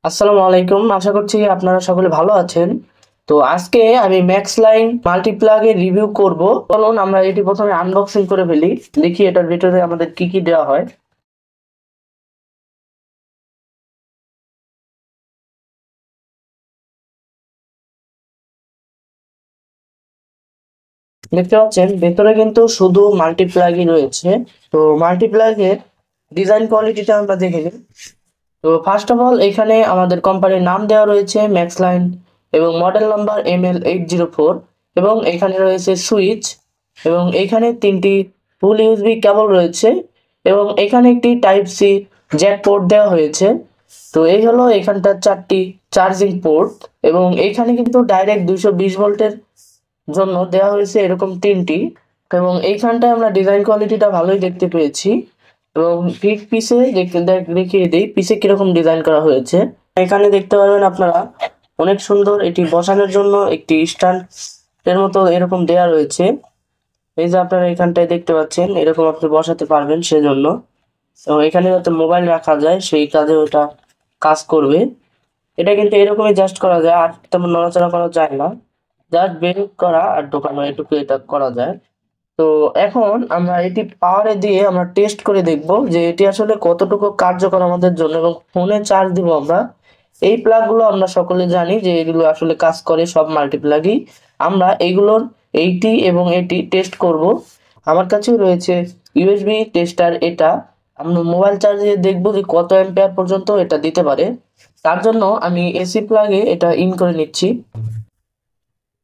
আসসালামু আলাইকুম, আশা করছি আপনারা সকলে ভালো আছেন। তো আজকে আমি ম্যাক্স লাইন মাল্টিপ্লাগের রিভিউ করব। চলুন আমরা এটি প্রথমে আনবক্সিং করে ফেলি, দেখি এটার ভিতরে আমাদের কি কি দেওয়া হয়। দেখতে পাচ্ছেন ভেতরে কিন্তু শুধু মাল্টিপ্লাগই রয়েছে। তো মাল্টিপ্লাগের ডিজাইন কোয়ালিটিটা আমরা দেখে নিই। তো ফার্স্ট অফ অল এখানে আমাদের কোম্পানির নাম দেওয়া রয়েছে ম্যাক্স লাইন এবং মডেল নাম্বার ML804 এবং এখানে রয়েছে সুইচ এবং এখানে তিনটি ফুল ইউএসবি কেবল রয়েছে এবং এখানে একটি টাইপ সি জ্যাক পোর্ট দেওয়া হয়েছে। তো এই হলো এখানটার চারটি চার্জিং পোর্ট এবং এখানে কিন্তু ডাইরেক্ট 220 ভোল্টের জন্য দেওয়া হয়েছে এরকম তিনটি। এবং এইখানটায় আমরা ডিজাইন কোয়ালিটিটা ভালোই দেখতে পেয়েছি এবং ঠিক পিছে দেখিয়ে দিই পিছে কিরকম ডিজাইন করা হয়েছে। এখানে দেখতে পারবেন আপনারা অনেক সুন্দর এটি বসানোর জন্য একটি স্ট্যান্ড এর মতো এরকম দেয়া রয়েছে। এই যে আপনারা এখানটায় দেখতে পাচ্ছেন এরকম আপনি বসাতে পারবেন সেজন্য। তো এখানে যাতে মোবাইল রাখা যায় সেই কাজে ওটা কাজ করবে। এটা কিন্তু এরকমই জাস্ট করা যায়, আর তেমন নড়াচড়া করা যায় না, জাস্ট বের করা আর ঢোকানো এটুকু এটা করা যায়। তো এখন আমরা এটি পাওয়ারে দিয়ে আমরা টেস্ট করে দেখব যে এটি আসলে কতটুকু কার্যকর আমাদের জন্য, এবং ফোনে চার্জ দিব আমরা। এই প্লাগগুলো আমরা সকলে জানি যে এগুলো আসলে কাজ করে সব মাল্টিপ্লাগই। আমরা এইগুলোর এইটি এবং এটি টেস্ট করব। আমার কাছেও রয়েছে ইউএসবি টেস্টার, এটা আমরা মোবাইল চার্জে দেখব যে কত অ্যাম্পিয়ার পর্যন্ত এটা দিতে পারে। তার জন্য আমি এসি প্লাগে এটা ইন করে নিচ্ছি।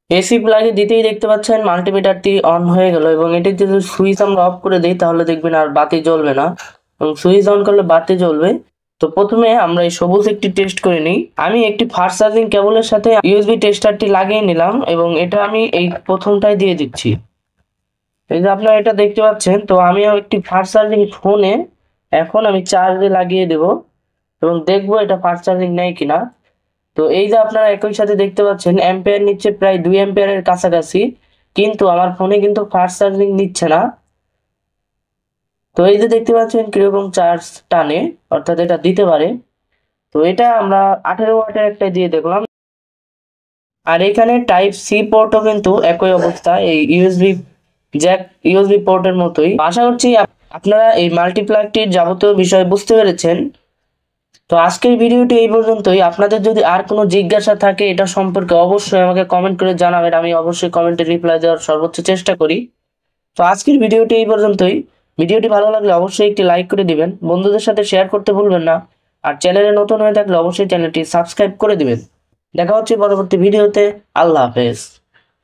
এসি প্লাগে দিতেই দেখতে পাচ্ছেন মাল্টিমিটারটি অন হয়ে গেল এবং এটির যদি সুইচ আমরা অফ করে দিই তাহলে দেখবেন আর বাতি জ্বলবে না এবং সুইচ অন করলে বাতি জ্বলবে। তো প্রথমে আমরা এই সবুজ একটি টেস্ট করে নিই। আমি একটি ফাস্ট চার্জিং কেবলের সাথে ইউএসবি টেস্টারটি লাগিয়ে নিলাম এবং এটা আমি এই প্রথমটাই দিয়ে দিচ্ছি। এই যে আপনারা এটা দেখতে পাচ্ছেন। তো আমি একটি ফাস্ট চার্জিং ফোনে এখন আমি চার্জে লাগিয়ে দেব এবং দেখবো এটা ফাস্ট চার্জিং নেয় কিনা। তো এই যে আপনারা একই সাথে দেখতে পাচ্ছেন অ্যাম্পিয়ার নিচ্ছে প্রায় 2 অ্যাম্পিয়ারের কাছাকাছি, কিন্তু আমার ফোনে কিন্তু ফাস্ট চার্জিং নিচ্ছে না। তো এই যে দেখতে পাচ্ছেন কিরকম চার্জ টানে, অর্থাৎ এটা দিতে পারে। তো এটা আমরা 18 ওয়াটের একটা দিয়ে দেখলাম। আর এখানে টাইপ সি পোর্টও কিন্তু একই অবস্থা, এই ইউএসবি পোর্টের মতোই। আশা করছি আপনারা এই মাল্টিপ্লাগটির যাবতীয় বিষয় বুঝতে পেরেছেন। তো আজকের ভিডিওটি এই পর্যন্তই। আপনাদের যদি আর কোনো জিজ্ঞাসা থাকে এটা সম্পর্কে অবশ্যই আমাকে কমেন্ট করে জানাবেন, আমি অবশ্যই কমেন্টে রিপ্লাই দেওয়ার সর্বোচ্চ চেষ্টা করি। তো আজকের ভিডিওটি এই পর্যন্তই। ভিডিওটি ভালো লাগলে অবশ্যই একটি লাইক করে দিবেন, বন্ধুদের সাথে শেয়ার করতে ভুলবেন না। আর চ্যানেলে নতুন হয়ে থাকলে অবশ্যই চ্যানেলটি সাবস্ক্রাইব করে দিবেন। দেখা হচ্ছে পরবর্তী ভিডিওতে। আল্লাহ হাফেজ।